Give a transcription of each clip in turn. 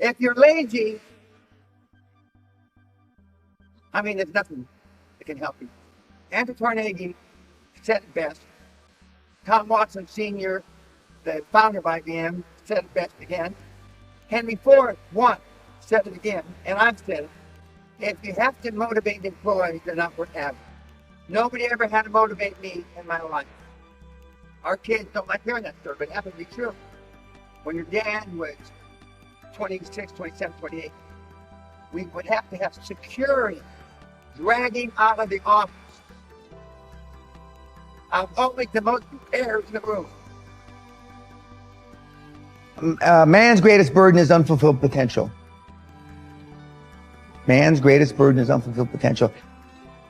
If you're lazy, I mean, there's nothing that can help you. Andrew Carnegie said it best. Tom Watson Sr., the founder of IBM, said it best again. Henry Ford once said it again, and I've said it. If you have to motivate employees, they're not worth having. Nobody ever had to motivate me in my life. Our kids don't like hearing that story, but it happened to be true. When your dad was 26, 27, 28, we would have to have security dragging out of the office. I'm always the most prepared in the room. Man's greatest burden is unfulfilled potential. Man's greatest burden is unfulfilled potential.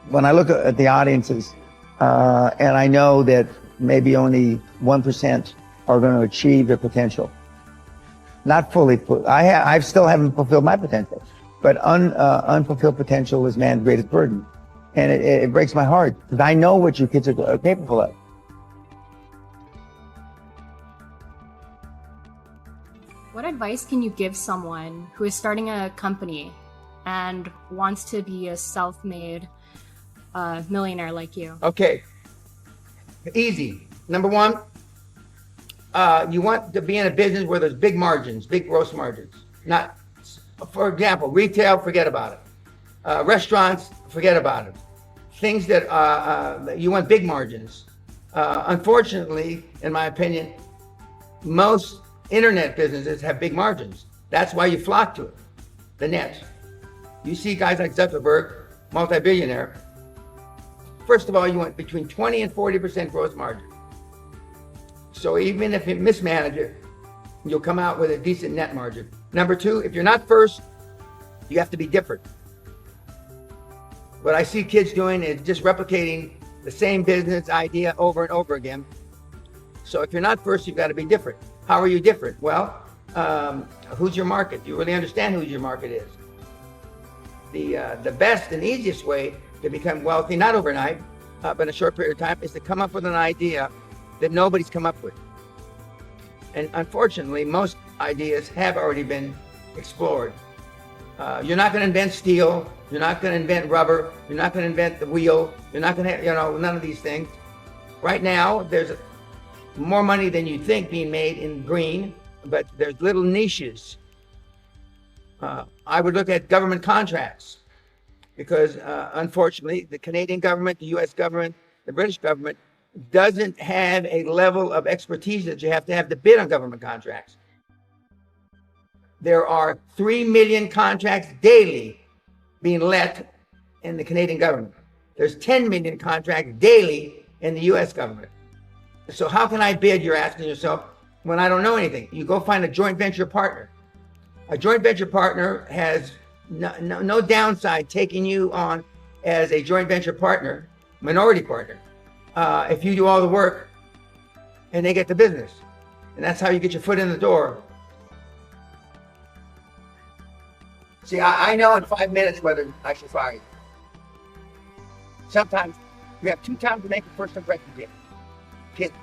When I look at the audiences, and I know that maybe only 1% are going to achieve their potential. Not fully, I still haven't fulfilled my potential, but unfulfilled potential is man's greatest burden. And it breaks my heart, because I know what you kids are capable of. What advice can you give someone who is starting a company and wants to be a self-made millionaire like you? Okay, easy. Number one, you want to be in a business where there's big margins, big gross margins. Not, for example, retail, forget about it. Restaurants, forget about it. Things that you want big margins. Unfortunately, in my opinion, most internet businesses have big margins. That's why you flock to it, the net. You see guys like Zuckerberg, multi-billionaire. First of all, you want between 20 and 40% gross margin. So even if you mismanage it, you'll come out with a decent net margin. Number two, if you're not first, you have to be different. What I see kids doing is just replicating the same business idea over and over again. So if you're not first, you've got to be different. How are you different? Well, who's your market? Do you really understand who your market is? The best and easiest way to become wealthy, not overnight, but in a short period of time, is to come up with an idea that nobody's come up with. And unfortunately, most ideas have already been explored. You're not going to invent steel. You're not going to invent rubber. You're not going to invent the wheel. You're not going to, none of these things. Right now, there's more money than you think being made in green, but there's little niches. I would look at government contracts, because unfortunately, the Canadian government, the US government, the British government doesn't have a level of expertise that you have to bid on government contracts. There are 3 million contracts daily being let in the Canadian government. There's 10 million contracts daily in the US government. So how can I bid, you're asking yourself, when I don't know anything? You go find a joint venture partner. A joint venture partner has no downside taking you on as a joint venture partner, minority partner, if you do all the work and they get the business. And that's how you get your foot in the door. See, I know in 5 minutes whether I should fire you. Sometimes you have 2 times to make a first impression, kids.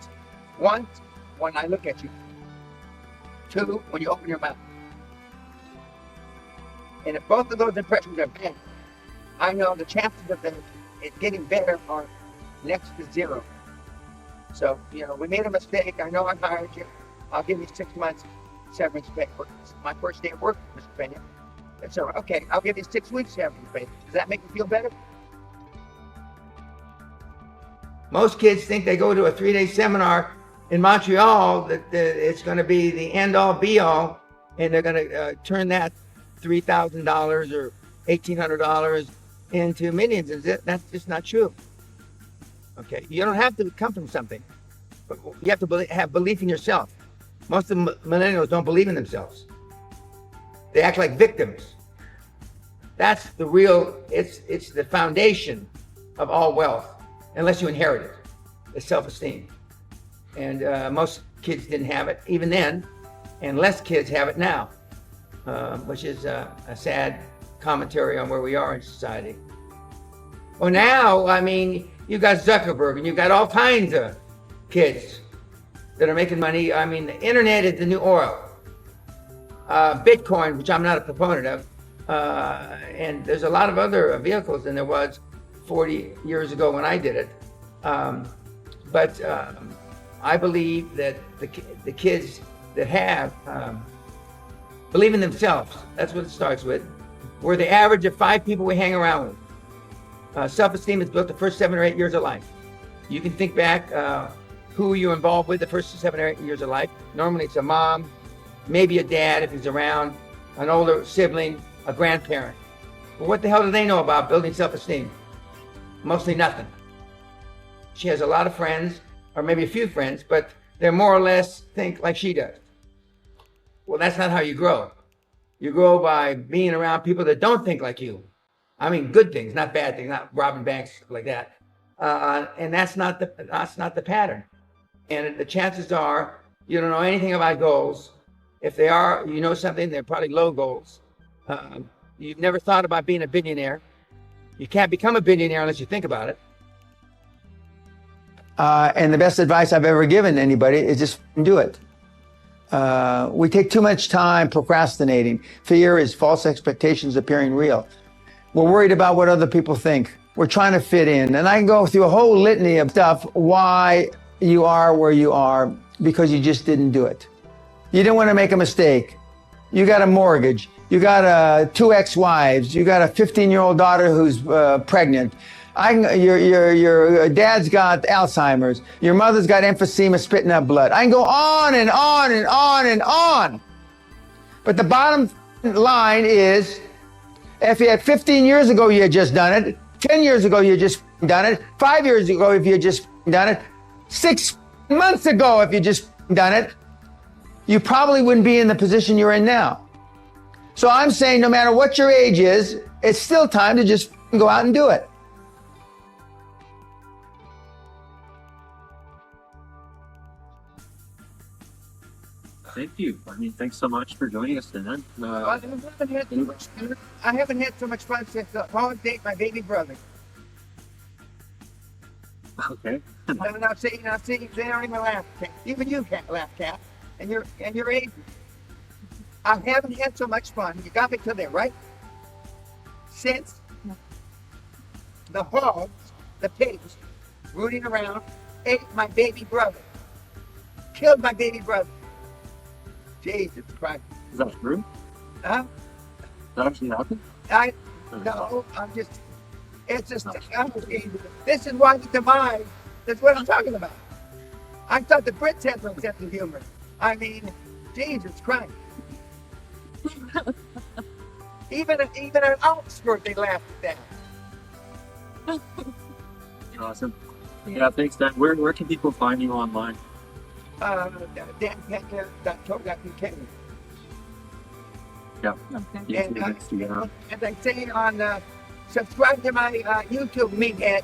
One, when I look at you. 2, when you open your mouth. And if both of those impressions are bad, I know the chances of it getting better are next to 0. So, we made a mistake. I know I hired you. I'll give you 6 months severance pay. It's my first day of work, Mr. Pena. That's all right. Okay, I'll give you 6 weeks severance pay. Does that make you feel better? Most kids think they go to a 3-day seminar in Montreal that it's going to be the end-all, be-all, and they're going to turn that $3,000 or $1,800 into millions. That's just not true. Okay, you don't have to come from something, but you have to have belief in yourself. Most of the millennials don't believe in themselves. They act like victims. That's the real, it's the foundation of all wealth, unless you inherit it, the self-esteem. And most kids didn't have it even then, and less kids have it now, which is a sad commentary on where we are in society. Well, now, I mean, you got Zuckerberg and you got all kinds of kids that are making money. I mean, the internet is the new oil. Bitcoin, which I'm not a proponent of, and there's a lot of other vehicles than there was 40 years ago when I did it. But I believe that the kids that have believe in themselves, that's what it starts with. We're the average of 5 people we hang around with. Self-esteem is built the first 7 or 8 years of life. You can think back who you're involved with the first 7 or 8 years of life. Normally it's a mom, maybe a dad if he's around, an older sibling, a grandparent. But what the hell do they know about building self-esteem? Mostly nothing. She has a lot of friends, or maybe a few friends, but they're more or less think like she does. Well, that's not how you grow. You grow by being around people that don't think like you. I mean, good things, not bad things, not robbing banks, stuff like that. And that's not the pattern. And the chances are you don't know anything about goals. If they are, you know something, they're probably low goals. You've never thought about being a billionaire. You can't become a billionaire unless you think about it. And the best advice I've ever given anybody is just do it. We take too much time procrastinating. Fear is false expectations appearing real. We're worried about what other people think. We're trying to fit in. And I can go through a whole litany of stuff why you are where you are because you just didn't do it. You didn't want to make a mistake. You got a mortgage. You got 2 ex-wives. You got a 15-year-old daughter who's pregnant. Your dad's got Alzheimer's. Your mother's got emphysema, spitting up blood. I can go on and on and on and on. But the bottom line is, if you had 15 years ago, you had just done it. 10 years ago, you had just done it. 5 years ago, if you had just done it. 6 months ago, if you just done it, you probably wouldn't be in the position you're in now. So I'm saying no matter what your age is, it's still time to just go out and do it. Thank you. I mean, thanks so much for joining us, Dan. I haven't had so much fun since Paul's date my baby brother. Okay. I'm not saying they don't even laugh. Even you can't laugh, Cat. And you're age. I haven't had so much fun. You got me to there, right? Since the hogs, the pigs, rooting around, ate my baby brother. Killed my baby brother. Jesus Christ. Is that true? Huh? That actually happened? No, it's just, this is why the demise, that's what I'm talking about. I thought the Brits had some sense of humor. I mean, Jesus Christ. even at Oxford, they laughed at that. Awesome. Yeah, thanks, Dan. Where can people find you online? danpena.co.uk. Yeah. Okay. You can do links together. As I say on, subscribe to my YouTube meathead